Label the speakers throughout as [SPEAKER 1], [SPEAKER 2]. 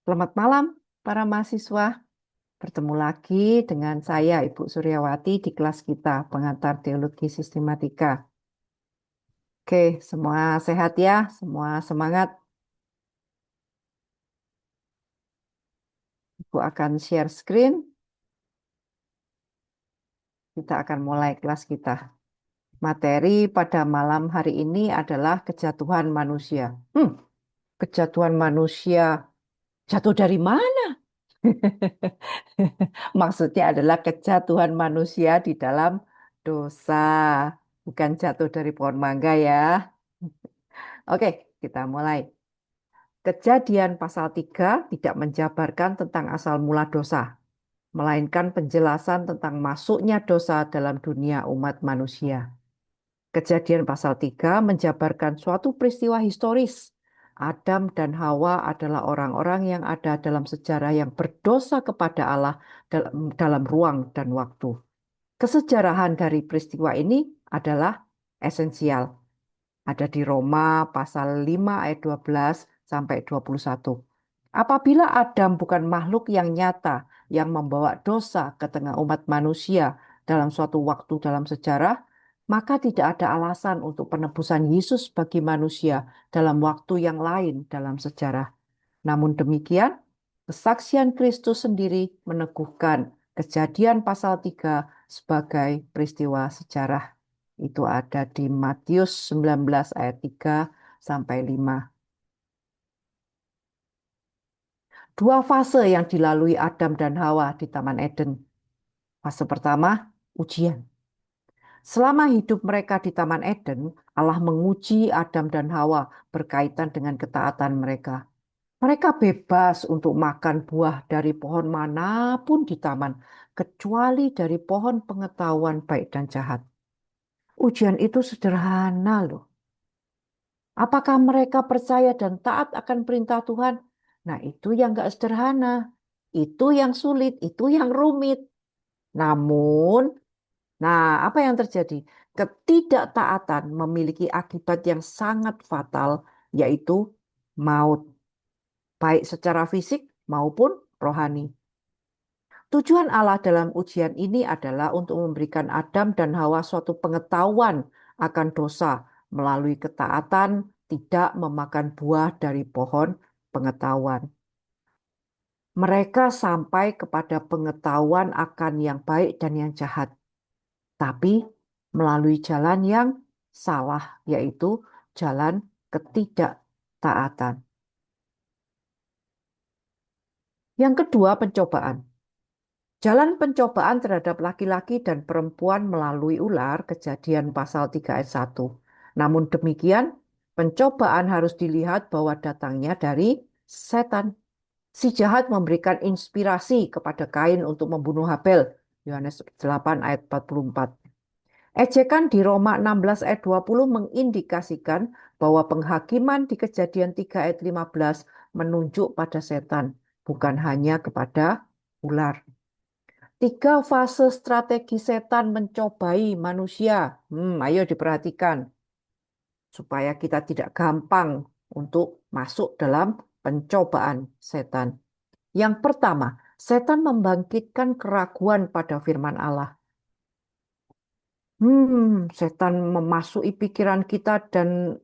[SPEAKER 1] Selamat malam, para mahasiswa. Bertemu lagi dengan saya, Ibu Suryawati, di kelas kita, Pengantar Teologi Sistematika. Oke, semua sehat ya, semua semangat. Ibu akan share screen. Kita akan mulai kelas kita. Materi pada malam hari ini adalah kejatuhan manusia. Kejatuhan manusia jatuh dari mana? Maksudnya adalah kejatuhan manusia di dalam dosa, bukan jatuh dari pohon mangga ya. Oke, kita mulai. Kejadian pasal 3 tidak menjabarkan tentang asal mula dosa, melainkan penjelasan tentang masuknya dosa dalam dunia umat manusia. Kejadian pasal 3 menjabarkan suatu peristiwa historis. Adam dan Hawa adalah orang-orang yang ada dalam sejarah yang berdosa kepada Allah dalam ruang dan waktu. Kesejarahan dari peristiwa ini adalah esensial. Ada di Roma pasal 5 ayat 12 sampai 21. Apabila Adam bukan makhluk yang nyata yang membawa dosa ke tengah umat manusia dalam suatu waktu dalam sejarah, maka tidak ada alasan untuk penebusan Yesus bagi manusia dalam waktu yang lain dalam sejarah. Namun demikian, kesaksian Kristus sendiri meneguhkan Kejadian pasal 3 sebagai peristiwa sejarah. Itu ada di Matius 19 ayat 3 sampai 5. Dua fase yang dilalui Adam dan Hawa di Taman Eden. Fase pertama, ujian. Selama hidup mereka di Taman Eden, Allah menguji Adam dan Hawa berkaitan dengan ketaatan mereka. Mereka bebas untuk makan buah dari pohon manapun di taman, kecuali dari pohon pengetahuan baik dan jahat. Ujian itu sederhana loh. Apakah mereka percaya dan taat akan perintah Tuhan? Nah, itu yang gak sederhana. Itu yang sulit, itu yang rumit. Namun, apa yang terjadi? Ketidaktaatan memiliki akibat yang sangat fatal, yaitu maut, baik secara fisik maupun rohani. Tujuan Allah dalam ujian ini adalah untuk memberikan Adam dan Hawa suatu pengetahuan akan dosa melalui ketaatan tidak memakan buah dari pohon pengetahuan. Mereka sampai kepada pengetahuan akan yang baik dan yang jahat, tapi melalui jalan yang salah, yaitu jalan ketidaktaatan. Yang kedua, pencobaan. Jalan pencobaan terhadap laki-laki dan perempuan melalui ular, Kejadian pasal 3 ayat 1. Namun demikian, pencobaan harus dilihat bahwa datangnya dari setan. Si jahat memberikan inspirasi kepada Kain untuk membunuh Habel, Yohanes 8 ayat 44. Ejekan di Roma 16 ayat 20 mengindikasikan bahwa penghakiman di Kejadian 3 ayat 15 menunjuk pada setan, bukan hanya kepada ular. 3 fase strategi setan mencobai manusia. Ayo diperhatikan supaya kita tidak gampang untuk masuk dalam pencobaan setan. Yang pertama, setan membangkitkan keraguan pada firman Allah. Setan memasuki pikiran kita dan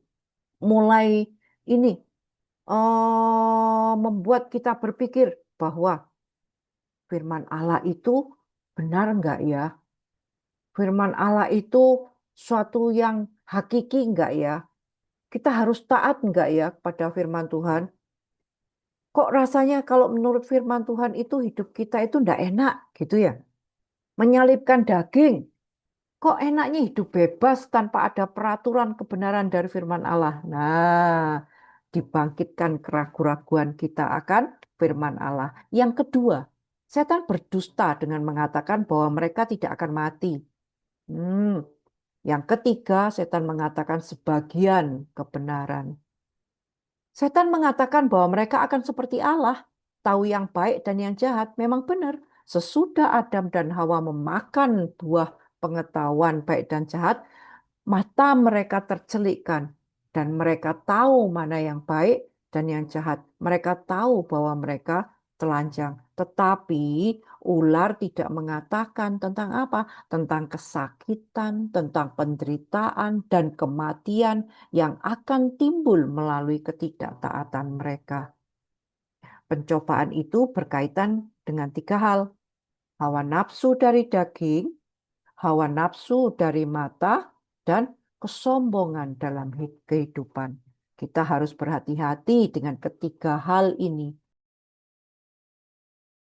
[SPEAKER 1] mulai ini membuat kita berpikir bahwa firman Allah itu benar enggak ya? Firman Allah itu suatu yang hakiki enggak ya? Kita harus taat enggak ya pada firman Tuhan? Kok rasanya kalau menurut firman Tuhan itu hidup kita itu enggak enak gitu ya? Menyalibkan daging. Kok enaknya hidup bebas tanpa ada peraturan kebenaran dari firman Allah? Nah, dibangkitkan keraguan-raguan kita akan firman Allah. Yang kedua, setan berdusta dengan mengatakan bahwa mereka tidak akan mati. Hmm, Yang ketiga, setan mengatakan sebagian kebenaran. Setan mengatakan bahwa mereka akan seperti Allah, tahu yang baik dan yang jahat. Memang benar, sesudah Adam dan Hawa memakan buah pengetahuan baik dan jahat, mata mereka tercelikkan dan mereka tahu mana yang baik dan yang jahat. Mereka tahu bahwa mereka telanjang, tetapi ular tidak mengatakan tentang apa? Tentang kesakitan, tentang penderitaan, dan kematian yang akan timbul melalui ketidaktaatan mereka. Pencobaan itu berkaitan dengan tiga hal: hawa nafsu dari daging, hawa nafsu dari mata, dan kesombongan dalam kehidupan. Kita harus berhati-hati dengan ketiga hal ini.